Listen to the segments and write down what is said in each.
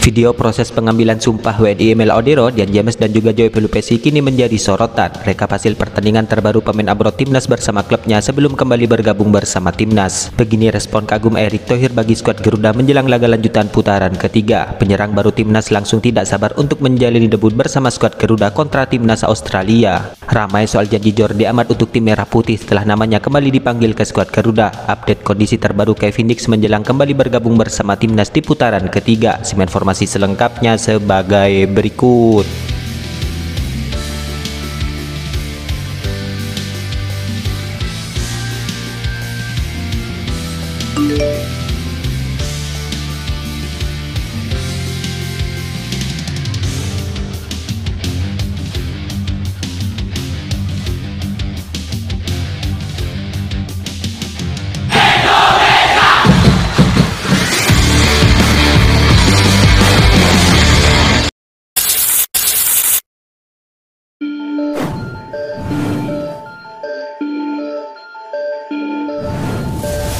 Video proses pengambilan sumpah WNI Mel Odero, Dian James dan juga Joy Pelupesi kini menjadi sorotan. Rekap hasil pertandingan terbaru pemain abroad timnas bersama klubnya sebelum kembali bergabung bersama timnas. Begini respon kagum Erick Thohir bagi skuad Garuda menjelang laga lanjutan putaran ketiga. Penyerang baru timnas langsung tidak sabar untuk menjalani debut bersama skuad Garuda kontra timnas Australia. Ramai soal janji Jordi Amat untuk tim Merah Putih setelah namanya kembali dipanggil ke skuad Garuda. Update kondisi terbaru Kevin Dix menjelang kembali bergabung bersama timnas di putaran ketiga. Informasi selengkapnya sebagai berikut.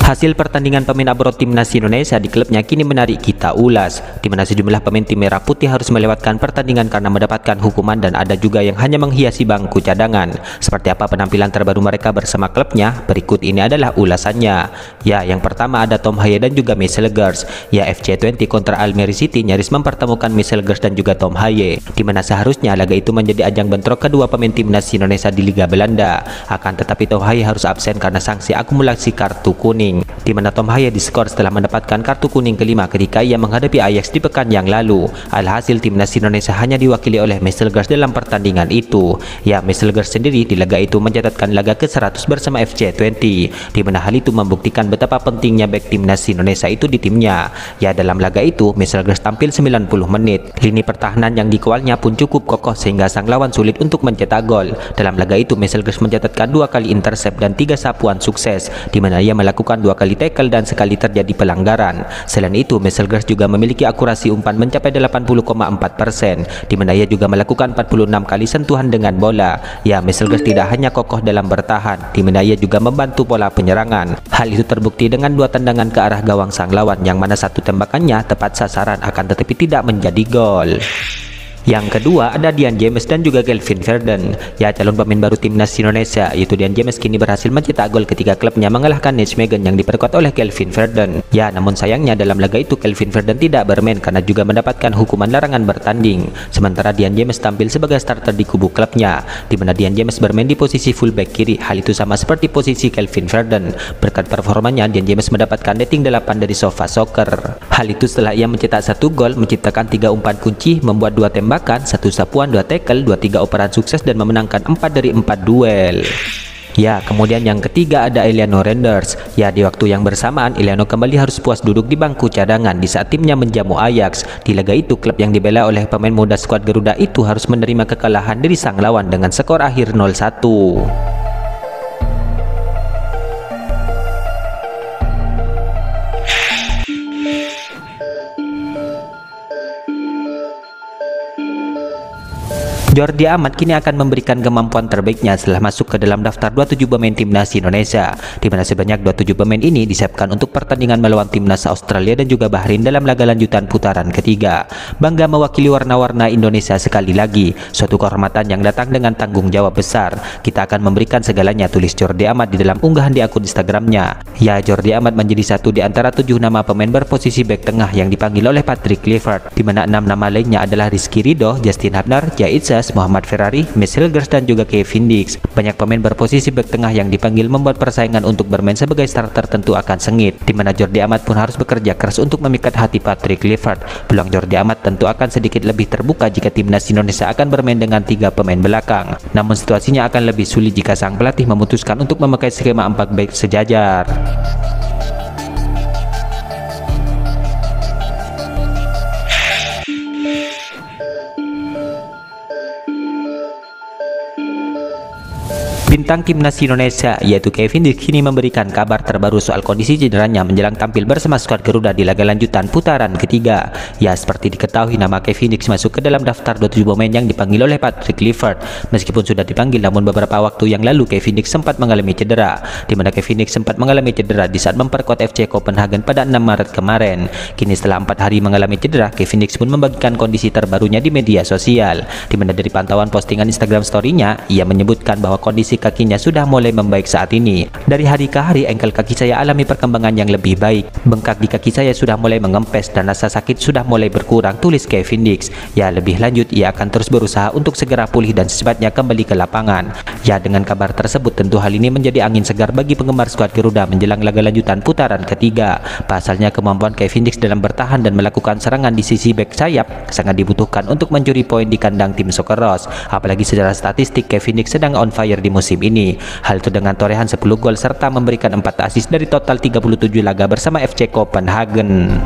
Hasil pertandingan pemain abroad timnas Indonesia di klubnya kini menarik kita ulas, di mana sejumlah pemain tim Merah Putih harus melewatkan pertandingan karena mendapatkan hukuman dan ada juga yang hanya menghiasi bangku cadangan. Seperti apa penampilan terbaru mereka bersama klubnya? Berikut ini adalah ulasannya. Ya, yang pertama ada Tom Haye dan juga Michelle Gers. Ya, FC20 kontra Almere City nyaris mempertemukan Michelle Gers dan juga Tom Haye, di mana seharusnya laga itu menjadi ajang bentrok kedua pemain timnas Indonesia di Liga Belanda. Akan tetapi Tom Haye harus absen karena sanksi akumulasi kartu kuning, di mana Tom Haye diskor setelah mendapatkan kartu kuning kelima ketika ia menghadapi Ajax di pekan yang lalu. Alhasil timnas Indonesia hanya diwakili oleh Michelle Gers dalam pertandingan itu. Ya, Michelle Gers sendiri di laga itu mencatatkan laga ke-100 bersama FC20, di mana hal itu membuktikan betapa pentingnya bek timnas Indonesia itu di timnya. Ya, dalam laga itu Michelle Gers tampil 90 menit. Lini pertahanan yang dikawalnya pun cukup kokoh sehingga sang lawan sulit untuk mencetak gol. Dalam laga itu Michelle Gers mencatatkan 2 kali intercept dan 3 sapuan sukses, di mana ia melakukan 2 kali tackle dan sekali terjadi pelanggaran. Selain itu, Michelle Gers juga memiliki akurasi umpan mencapai 80,4%, di mana ia juga melakukan 46 kali sentuhan dengan bola. Ya, Michelle Gers tidak hanya kokoh dalam bertahan, di mana ia juga membantu pola penyerangan. Hal itu terbukti dengan 2 tendangan ke arah gawang sang lawan, yang mana satu tembakannya tepat sasaran akan tetapi tidak menjadi gol. Yang kedua ada Dian James dan juga Kelvin Verdon. Ya, calon pemain baru timnas Indonesia yaitu Dian James kini berhasil mencetak gol ketika klubnya mengalahkan Nijmegen yang diperkuat oleh Kelvin Verdon. Ya, namun sayangnya dalam laga itu Kelvin Verdon tidak bermain karena juga mendapatkan hukuman larangan bertanding. Sementara Dian James tampil sebagai starter di kubu klubnya, di mana Dian James bermain di posisi fullback kiri. Hal itu sama seperti posisi Kelvin Verdon. Berkat performanya, Dian James mendapatkan rating 8 dari Sofa Soccer. Hal itu setelah ia mencetak 1 gol, menciptakan 3 umpan kunci, membuat 2 tembakan, 1 sapuan, 2 tackle, 3 operan sukses dan memenangkan 4 dari 4 duel. Ya, kemudian yang ketiga ada Eliano Renders. Ya, di waktu yang bersamaan Eliano kembali harus puas duduk di bangku cadangan di saat timnya menjamu Ajax. Di laga itu klub yang dibela oleh pemain muda skuad Garuda itu harus menerima kekalahan dari sang lawan dengan skor akhir 0-1. Jordi Amat kini akan memberikan kemampuan terbaiknya setelah masuk ke dalam daftar 27 pemain timnas Indonesia, di mana sebanyak 27 pemain ini disiapkan untuk pertandingan melawan timnas Australia dan juga Bahrain dalam laga lanjutan putaran ketiga. Bangga mewakili warna-warna Indonesia sekali lagi, suatu kehormatan yang datang dengan tanggung jawab besar. Kita akan memberikan segalanya, tulis Jordi Amat di dalam unggahan di akun Instagramnya. Ya, Jordi Amat menjadi satu di antara 7 nama pemain berposisi bek tengah yang dipanggil oleh Patrick Kluivert, di mana 6 nama lainnya adalah Rizky Ridho, Justin Hubner, Jaitzes, Muhammad Ferrari, Michelle Gers dan juga Kevin Dix. Banyak pemain berposisi bek tengah yang dipanggil membuat persaingan untuk bermain sebagai starter tentu akan sengit, di mana Jordi Amat pun harus bekerja keras untuk memikat hati Patrick Kluivert. Peluang Jordi Amat tentu akan sedikit lebih terbuka jika timnas Indonesia akan bermain dengan 3 pemain belakang. Namun situasinya akan lebih sulit jika sang pelatih memutuskan untuk memakai skema 4 bek sejajar. Bintang timnas Indonesia yaitu Kevin Dix kini memberikan kabar terbaru soal kondisi cederanya menjelang tampil bersama skuad Garuda di laga lanjutan putaran ketiga. Ya, seperti diketahui nama Kevin Dix masuk ke dalam daftar 27 pemain yang dipanggil oleh Patrick Kluivert. Meskipun sudah dipanggil, namun beberapa waktu yang lalu Kevin Dix sempat mengalami cedera, di mana Kevin Dix sempat mengalami cedera di saat memperkuat FC Copenhagen pada 6 Maret kemarin. Kini setelah 4 hari mengalami cedera, Kevin Dix pun membagikan kondisi terbarunya di media sosial, di mana dari pantauan postingan Instagram story-nya, ia menyebutkan bahwa kondisi kakinya sudah mulai membaik saat ini. Dari hari ke hari, engkel kaki saya alami perkembangan yang lebih baik. Bengkak di kaki saya sudah mulai mengempes dan rasa sakit sudah mulai berkurang, tulis Kevin Dix. Ya, lebih lanjut, ia akan terus berusaha untuk segera pulih dan secepatnya kembali ke lapangan. Ya, dengan kabar tersebut tentu hal ini menjadi angin segar bagi penggemar skuad Garuda menjelang laga lanjutan putaran ketiga. Pasalnya kemampuan Kevin Dix dalam bertahan dan melakukan serangan di sisi bek sayap sangat dibutuhkan untuk mencuri poin di kandang tim Socceroos. Apalagi secara statistik Kevin Dix sedang on fire di musim ini. Hal itu dengan torehan 10 gol serta memberikan 4 assist dari total 37 laga bersama FC Copenhagen.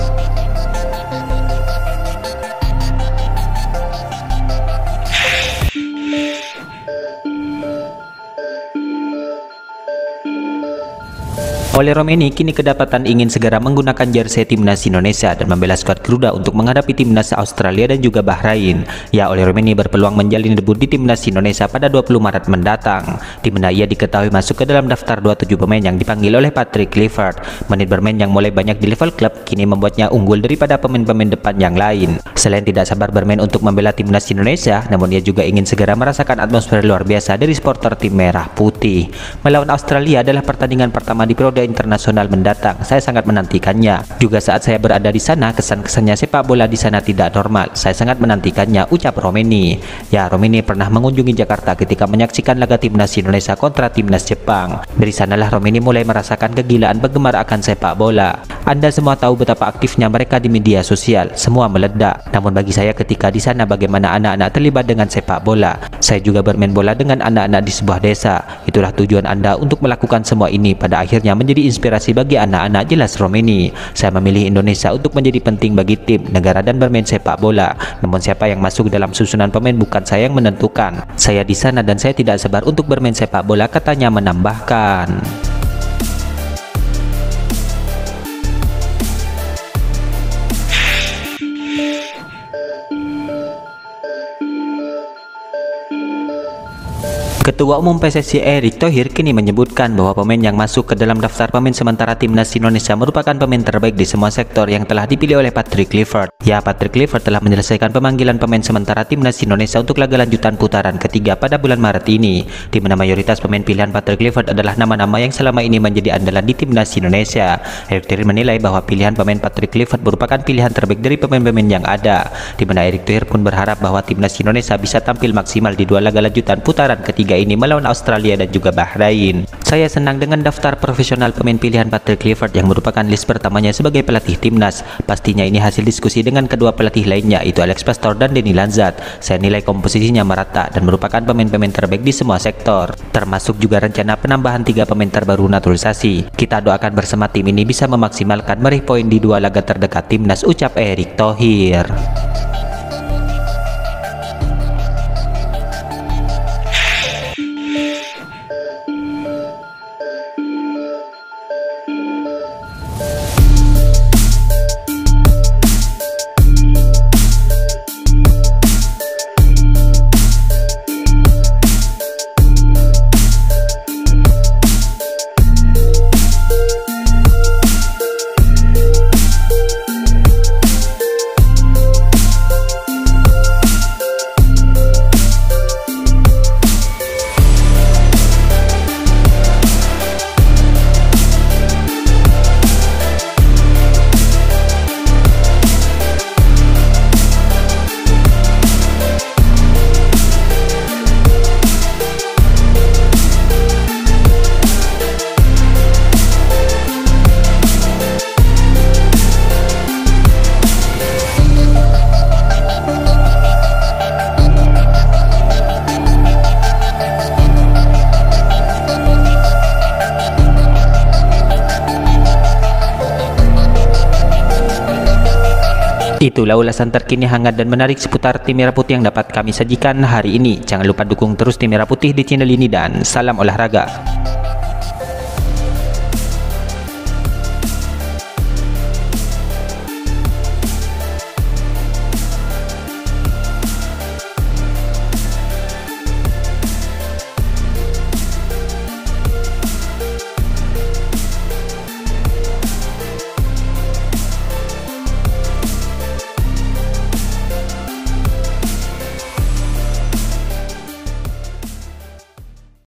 Oleh Romeni kini kedapatan ingin segera menggunakan jersey timnas Indonesia dan membela skuad Garuda untuk menghadapi timnas Australia dan juga Bahrain. Ya, Oleh Romeni berpeluang menjalin debut di timnas Indonesia pada 20 Maret mendatang, di mana ia diketahui masuk ke dalam daftar 27 pemain yang dipanggil oleh Patrick Kluivert. Menit bermain yang mulai banyak di level klub kini membuatnya unggul daripada pemain-pemain depan yang lain. Selain tidak sabar bermain untuk membela timnas Indonesia, namun ia juga ingin segera merasakan atmosfer luar biasa dari supporter tim merah putih. Melawan Australia adalah pertandingan pertama di periode internasional mendatang. Saya sangat menantikannya. Juga saat saya berada di sana, kesan-kesannya sepak bola di sana tidak normal. Saya sangat menantikannya, ucap Romeni. Ya, Romeni pernah mengunjungi Jakarta ketika menyaksikan laga timnas Indonesia kontra timnas Jepang. Dari sanalah Romeni mulai merasakan kegilaan penggemar akan sepak bola. Anda semua tahu betapa aktifnya mereka di media sosial. Semua meledak. Namun bagi saya ketika di sana bagaimana anak-anak terlibat dengan sepak bola. Saya juga bermain bola dengan anak-anak di sebuah desa. Itulah tujuan Anda untuk melakukan semua ini, pada akhirnya menjadi inspirasi bagi anak-anak, jelas Romeni. Saya memilih Indonesia untuk menjadi penting bagi tim, negara dan bermain sepak bola. Namun siapa yang masuk dalam susunan pemain bukan saya yang menentukan. Saya di sana dan saya tidak sabar untuk bermain sepak bola, katanya menambahkan. Ketua Umum PSSI Erick Thohir kini menyebutkan bahwa pemain yang masuk ke dalam daftar pemain sementara timnas Indonesia merupakan pemain terbaik di semua sektor yang telah dipilih oleh Patrick Kluivert. Ya, Patrick Kluivert telah menyelesaikan pemanggilan pemain sementara timnas Indonesia untuk laga lanjutan putaran ketiga pada bulan Maret ini, di mana mayoritas pemain pilihan Patrick Kluivert adalah nama-nama yang selama ini menjadi andalan di timnas Indonesia. Erick Thohir menilai bahwa pilihan pemain Patrick Kluivert merupakan pilihan terbaik dari pemain-pemain yang ada, di mana Erick Thohir pun berharap bahwa timnas Indonesia bisa tampil maksimal di 2 laga lanjutan putaran ketiga ini melawan Australia dan juga Bahrain. Saya senang dengan daftar profesional pemain pilihan Patrick Kluivert yang merupakan list pertamanya sebagai pelatih timnas. Pastinya ini hasil diskusi dengan kedua pelatih lainnya, yaitu Alex Pastor dan Denny Lanzat. Saya nilai komposisinya merata dan merupakan pemain-pemain terbaik di semua sektor, termasuk juga rencana penambahan 3 pemain terbaru naturalisasi. Kita doakan bersama tim ini bisa memaksimalkan meraih poin di 2 laga terdekat timnas, ucap Erick Thohir. Itulah ulasan terkini hangat dan menarik seputar tim Merah Putih yang dapat kami sajikan hari ini. Jangan lupa dukung terus tim Merah Putih di channel ini dan salam olahraga.